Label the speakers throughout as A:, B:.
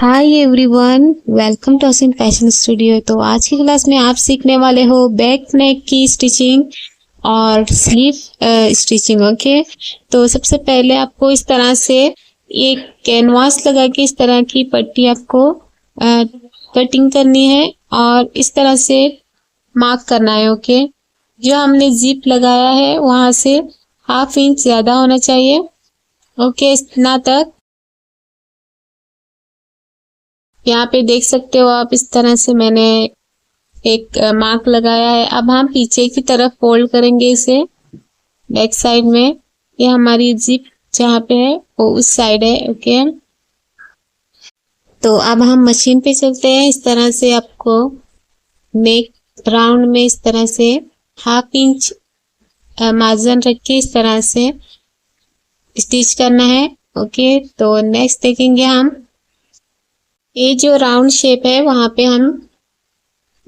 A: Hi everyone, welcome to Asin fashion studio. तो आज की क्लास में आप सीखने वाले हो बैक नेक की स्टिचिंग और स्लीव स्टिचिंग। ओके, तो सबसे पहले आपको इस तरह से एक कैनवास लगा के इस तरह की पट्टी आपको कटिंग करनी है और इस तरह से मार्क करना है। ओके, जो हमने जिप लगाया है वहां से 1/2 इंच ज्यादा होना चाहिए। ओके, इतना तक। यहाँ पे देख सकते हो आप, इस तरह से मैंने एक मार्क लगाया है। अब हम पीछे की तरफ फोल्ड करेंगे इसे बैक साइड में। ये हमारी जिप जहाँ पे है वो उस साइड है। ओके, तो अब हम मशीन पे चलते हैं। इस तरह से आपको नेक राउंड में इस तरह से 1/2 इंच मार्जिन रख के इस तरह से स्टिच करना है। ओके, तो नेक्स्ट देखेंगे हम, ये जो राउंड शेप है वहां पे हम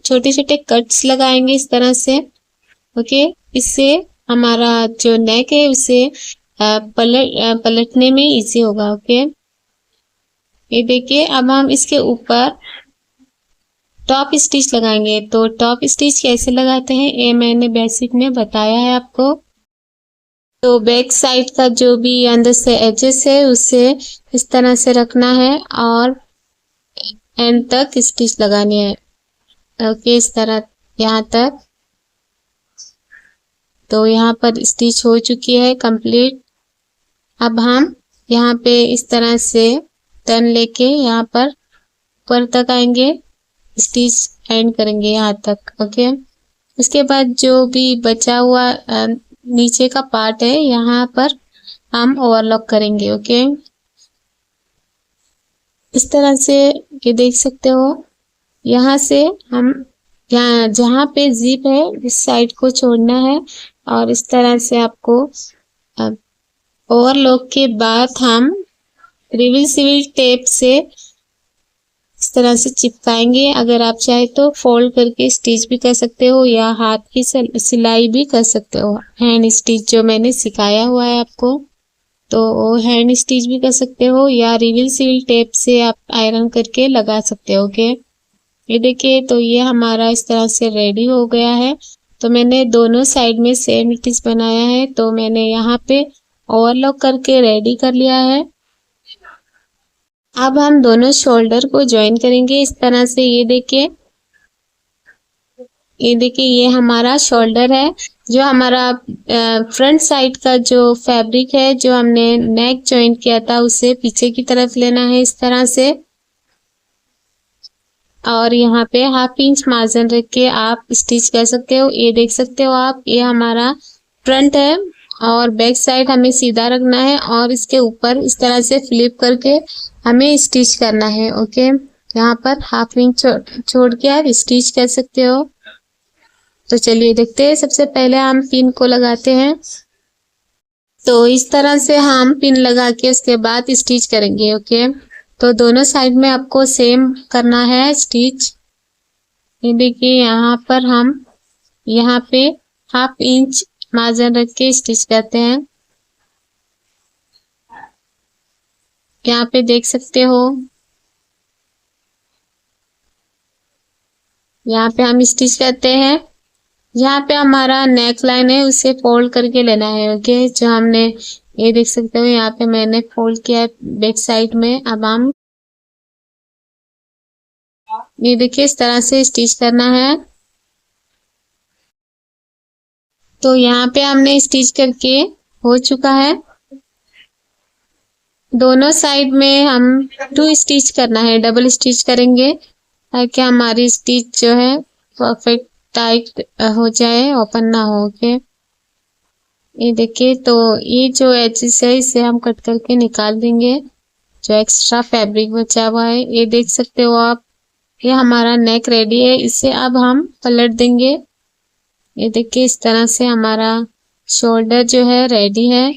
A: छोटे छोटे कट्स लगाएंगे इस तरह से। ओके, इससे हमारा जो नेक है उसे पलटने में इजी होगा। ओके, ये देखिए, अब हम इसके ऊपर टॉप स्टिच लगाएंगे। तो टॉप स्टिच कैसे लगाते हैं ये मैंने बेसिक में बताया है आपको। तो बैक साइड का जो भी अंदर से एजेस है उसे इस तरह से रखना है और एंड तक स्टिच लगानी है। ओके, इस तरह यहाँ तक। तो यहाँ पर स्टिच हो चुकी है कंप्लीट। अब हम यहाँ पे इस तरह से टर्न लेके यहाँ पर ऊपर तक आएंगे, स्टिच एंड करेंगे यहाँ तक। ओके, उसके बाद जो भी बचा हुआ नीचे का पार्ट है यहाँ पर हम ओवरलॉक करेंगे। ओके, इस तरह से ये देख सकते हो। यहाँ से हम यहाँ जहाँ पे जिप है इस साइड को छोड़ना है और इस तरह से आपको ओवरलॉक के बाद हम रिवील टेप से इस तरह से चिपकाएंगे। अगर आप चाहे तो फोल्ड करके स्टिच भी कर सकते हो या हाथ की सिलाई भी कर सकते हो। हैंड स्टिच जो मैंने सिखाया हुआ है आपको, तो वो हैंड स्टिच भी कर सकते हो या रिवील टेप से आप आयरन करके लगा सकते हो। ओके, ये देखिए, तो ये हमारा इस तरह से रेडी हो गया है। तो मैंने दोनों साइड में सेम स्टिच बनाया है, तो मैंने यहाँ पे ओवरलॉक करके रेडी कर लिया है। अब हम दोनों शोल्डर को ज्वाइन करेंगे इस तरह से। ये देखिए, ये हमारा शोल्डर है। जो हमारा फ्रंट साइड का जो फैब्रिक है जो हमने नेक ज्वाइन किया था उसे पीछे की तरफ लेना है इस तरह से और यहाँ पे 1/2 इंच मार्जिन रख के आप स्टिच कर सकते हो। ये देख सकते हो आप, ये हमारा फ्रंट है और बैक साइड हमें सीधा रखना है और इसके ऊपर इस तरह से फ्लिप करके हमें स्टिच करना है। ओके, यहाँ पर 1/2 इंच छोड़ के आप स्टिच कर सकते हो। तो चलिए देखते हैं। सबसे पहले हम पिन को लगाते हैं। तो इस तरह से हम पिन लगा के उसके बाद स्टिच करेंगे। ओके, तो दोनों साइड में आपको सेम करना है स्टिच। ये देखिए, यहाँ पर हम यहाँ पे 1/2 इंच मार्जिन रख के स्टिच करते हैं। यहाँ पे देख सकते हो, यहाँ पे हम स्टिच करते हैं। यहाँ पे हमारा नेक लाइन है उसे फोल्ड करके लेना है। ओके, जो हमने ये देख सकते हो, यहाँ पे मैंने फोल्ड किया है बैक साइड में। अब हम ये देखिए, इस तरह से स्टिच करना है। तो यहाँ पे हमने स्टिच करके हो चुका है। दोनों साइड में हम 2 स्टिच करना है, डबल स्टिच करेंगे ताकि हमारी स्टिच जो है परफेक्ट टाइट हो जाए, ओपन ना हो। ओके, ये देखिए, तो ये जो एजेस है इसे हम कट करके निकाल देंगे, जो एक्स्ट्रा फैब्रिक बचा हुआ है। ये देख सकते हो आप, ये हमारा नेक रेडी है। इसे अब हम पलट देंगे। ये देखिए, इस तरह से हमारा शोल्डर जो है रेडी है।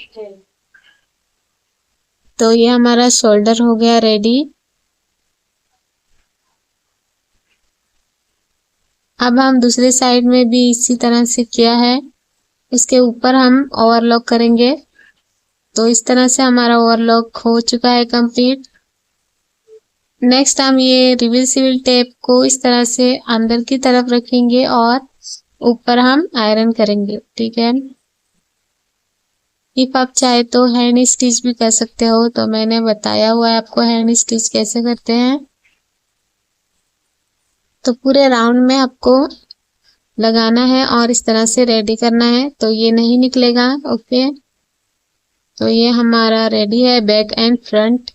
A: तो ये हमारा शोल्डर हो गया रेडी। अब हम दूसरे साइड में भी इसी तरह से किया है, इसके ऊपर हम ओवरलॉक करेंगे। तो इस तरह से हमारा ओवरलॉक हो चुका है कंप्लीट। नेक्स्ट हम ये रिवर्सिबल टेप को इस तरह से अंदर की तरफ रखेंगे और ऊपर हम आयरन करेंगे, ठीक है। इफ आप चाहे तो हैंड स्टिच भी कर सकते हो, तो मैंने बताया हुआ है आपको हैंड स्टिच कैसे करते हैं। तो पूरे राउंड में आपको लगाना है और इस तरह से रेडी करना है, तो ये नहीं निकलेगा। ओके, तो ये हमारा रेडी है बैक एंड फ्रंट।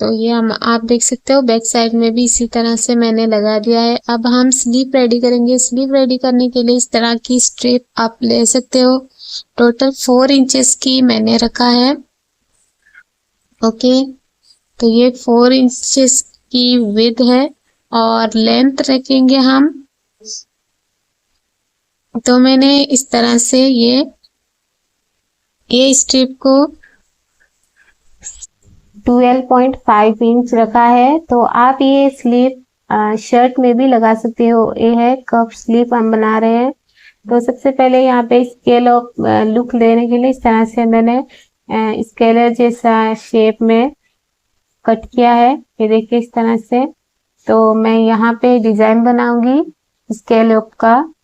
A: तो ये हम आप देख सकते हो बैक साइड में भी इसी तरह से मैंने लगा दिया है। अब हम स्लीव रेडी करेंगे। स्लीव रेडी करने के लिए इस तरह की स्ट्रिप आप ले सकते हो। टोटल 4 इंचेस की मैंने रखा है। ओके, तो ये 4 इंचेस की विड्थ है और लेंथ रखेंगे हम। तो मैंने इस तरह से ये स्ट्रिप को 12.5 इंच रखा है। तो आप ये स्लीव शर्ट में भी लगा सकते हो। ये है कप स्लीव हम बना रहे हैं। तो सबसे पहले यहाँ पे स्केल ऑफ लुक देने के लिए इस तरह से मैंने स्केलर जैसा शेप में कट किया है। ये देखिए इस तरह से। तो मैं यहाँ पे डिजाइन बनाऊंगी स्केल ऑफ का।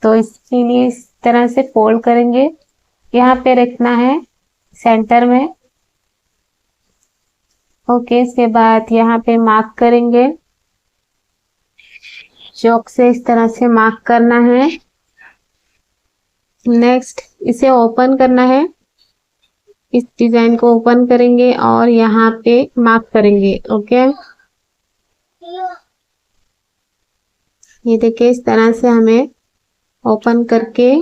A: तो इसके लिए इस तरह से फोल्ड करेंगे, यहाँ पे रखना है सेंटर में। ओके, इसके बाद यहाँ पे मार्क करेंगे, चौक से इस तरह से मार्क करना है। नेक्स्ट इसे ओपन करना है। इस डिजाइन को ओपन करेंगे और यहाँ पे मार्क करेंगे। ओके, ये देखिए इस तरह से हमें ओपन करके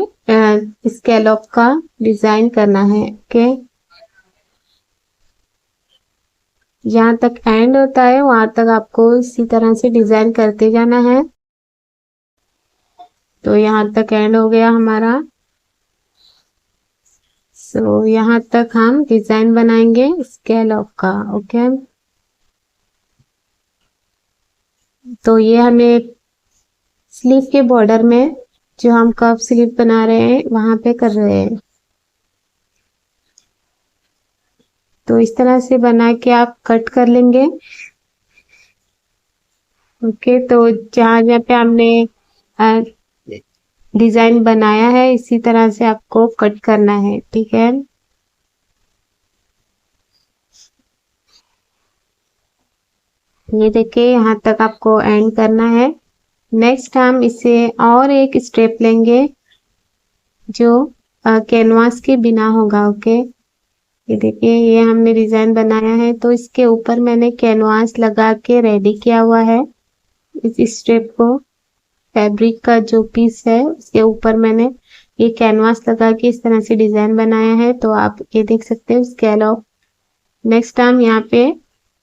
A: स्कैलप का डिजाइन करना है। ओके, जहाँ तक एंड होता है वहां तक आपको इसी तरह से डिजाइन करते जाना है। तो यहाँ तक एंड हो गया हमारा। सो यहाँ तक हम डिजाइन बनाएंगे स्कैलप का। ओके, तो ये हमें स्लीव के बॉर्डर में जो हम कफ स्लीव बना रहे हैं वहां पे कर रहे हैं। तो इस तरह से बना के आप कट कर लेंगे। ओके, तो जहाँ जहाँ पे हमने डिजाइन बनाया है इसी तरह से आपको कट करना है, ठीक है। ये देखिए यहाँ तक आपको एंड करना है। नेक्स्ट हम इसे और एक स्टेप लेंगे जो कैनवास के बिना होगा। ओके, ये देखिए ये हमने डिजाइन बनाया है, तो इसके ऊपर मैंने कैनवास लगा के रेडी किया हुआ है। इस स्ट्रिप को फैब्रिक का जो पीस है उसके ऊपर मैंने ये कैनवास लगा के इस तरह से डिजाइन बनाया है। तो आप ये देख सकते हो स्कैलप। नेक्स्ट हम यहाँ पे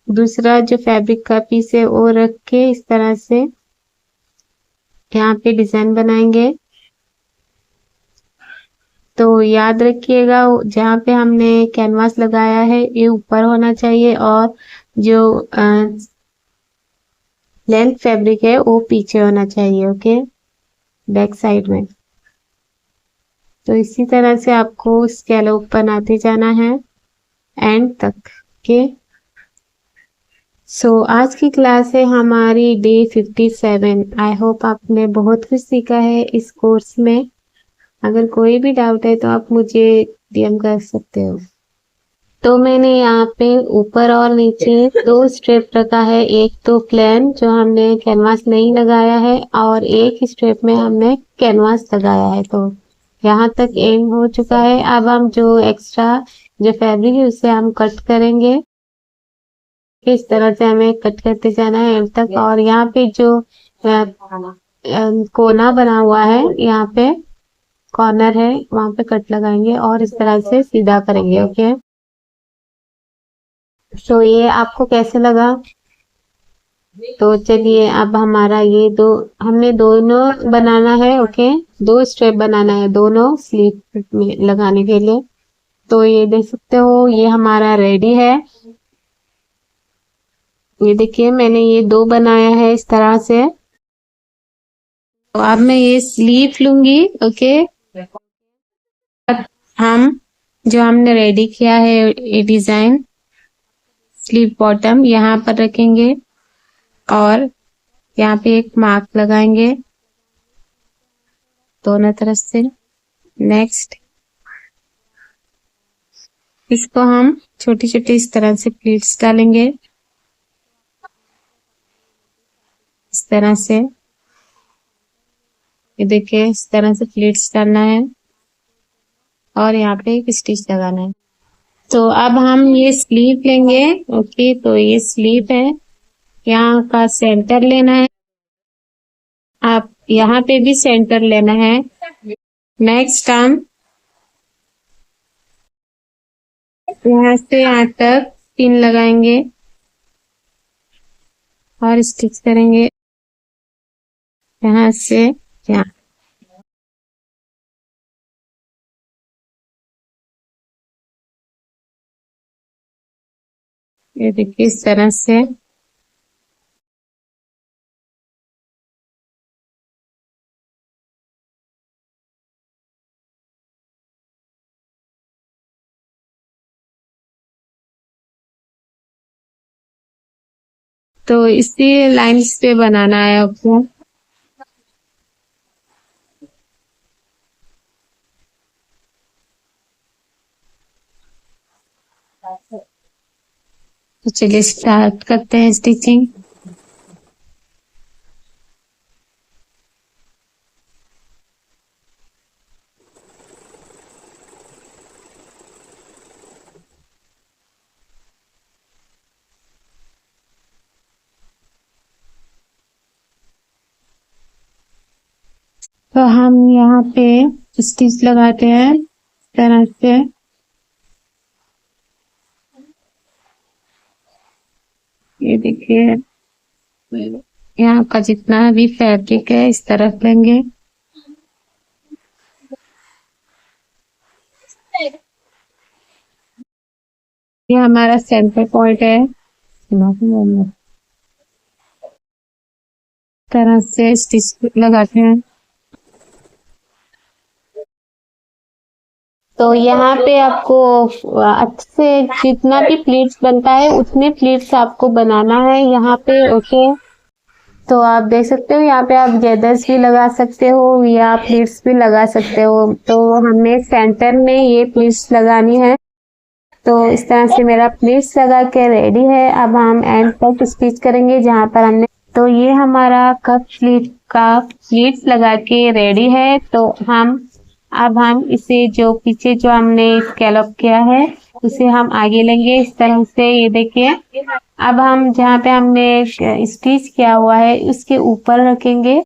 A: दूसरा जो फैब्रिक का पीस है वो रख के इस तरह से यहाँ पे डिजाइन बनाएंगे। तो याद रखिएगा जहाँ पे हमने कैनवास लगाया है ये ऊपर होना चाहिए और जो लेंथ फैब्रिक है वो पीछे होना चाहिए। ओके, बैक साइड में। तो इसी तरह से आपको स्कैलप बनाते जाना है एंड तक। ओके, सो आज की क्लास है हमारी डे 57। आई होप आपने बहुत कुछ सीखा है इस कोर्स में। अगर कोई भी डाउट है तो आप मुझे डीएम कर सकते हो। तो मैंने यहाँ पे ऊपर और नीचे 2 स्ट्रिप रखा है। एक तो प्लेन जो हमने कैनवास नहीं लगाया है और एक स्ट्रिप में हमने कैनवास लगाया है। तो यहाँ तक एंड हो चुका है। अब हम जो एक्स्ट्रा जो फैब्रिक है उसे हम कट करेंगे। इस तरह से हमें कट करते जाना है एंड तक। और यहाँ पे जो कोना बना हुआ है यहाँ पे कॉर्नर है वहां पे कट लगाएंगे और इस तरह से सीधा करेंगे। ओके, तो ये आपको कैसे लगा? तो चलिए अब हमारा ये हमने दोनों बनाना है। ओके, 2 स्टेप बनाना है दोनों स्लीव में लगाने के लिए। तो ये देख सकते हो ये हमारा रेडी है। ये देखिए मैंने ये 2 बनाया है इस तरह से। तो अब मैं ये स्लीव लूंगी। ओके, हम जो हमने रेडी किया है ये डिजाइन स्लीव बॉटम यहाँ पर रखेंगे और यहाँ पे एक मार्क लगाएंगे दोनों तरफ से। नेक्स्ट इसको हम छोटी छोटी इस तरह से प्लीट्स डालेंगे, इस तरह से। ये देखिए इस तरह से प्लीट्स डालना है और यहाँ पे एक स्टिच लगाना है। तो अब हम ये स्लीव लेंगे। ओके, तो ये स्लीव है, यहाँ का सेंटर लेना है, आप यहाँ पे भी सेंटर लेना है। नेक्स्ट हम यहाँ से यहाँ तक पिन लगाएंगे और स्टिच करेंगे यहाँ से यहाँ। ये देखिए इस तरह से। तो इसी लाइंस पे बनाना है आपको। तो चलिए स्टार्ट करते हैं स्टिचिंग। तो हम यहाँ पे स्टिच लगाते हैं इस तरह से। ये देखिए यहाँ का जितना भी फैब्रिक है इस तरफ लेंगे। ये हमारा सेंटर पॉइंट है, तरह से स्टिच लगाते हैं। तो यहाँ पे आपको अच्छे से जितना भी प्लीट्स बनता है उतने प्लीट्स आपको बनाना है यहाँ पे। ओके, तो आप देख सकते हो यहाँ पे आप गैदर्स भी लगा सकते हो या प्लीट्स भी लगा सकते हो। तो हमें सेंटर में ये प्लीट्स लगानी है। तो इस तरह से मेरा प्लीट्स लगा के रेडी है। अब हम एंड तक स्टिच करेंगे जहाँ पर हमने। तो ये हमारा कप स्लीव का प्लीट्स लगा के रेडी है। तो अब हम इसे जो पीछे जो हमने स्कैलप किया है उसे हम आगे लेंगे इस तरह से। ये देखिए अब हम जहाँ पे हमने स्टिच किया हुआ है उसके ऊपर रखेंगे।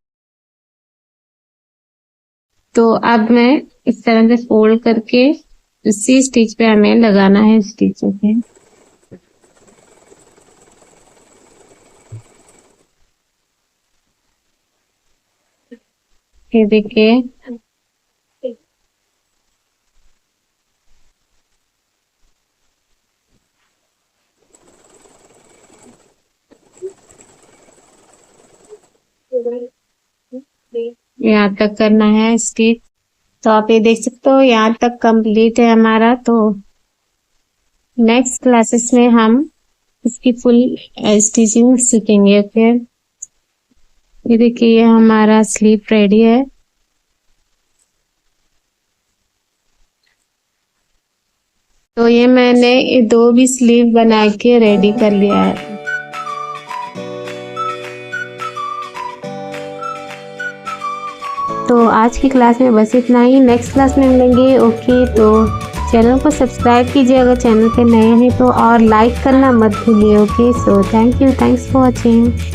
A: तो अब मैं इस तरह से फोल्ड करके उसी स्टिच पे हमें लगाना है स्टिच पे। ये देखिए यहाँ तक करना है स्टिच। तो आप ये देख सकते हो यहाँ तक कंप्लीट है हमारा। तो नेक्स्ट क्लासेस में हम इसकी फुल स्टिचिंग सीखेंगे। फिर ये देखिए ये हमारा स्लीव रेडी है। तो ये मैंने ये 2 भी स्लीव बना के रेडी कर लिया है। तो आज की क्लास में बस इतना ही। नेक्स्ट क्लास में मिलेंगे। ओके, तो चैनल को सब्सक्राइब कीजिए अगर चैनल पे नए हैं तो, और लाइक करना मत भूलिए। Okay, so thank you, thanks for watching.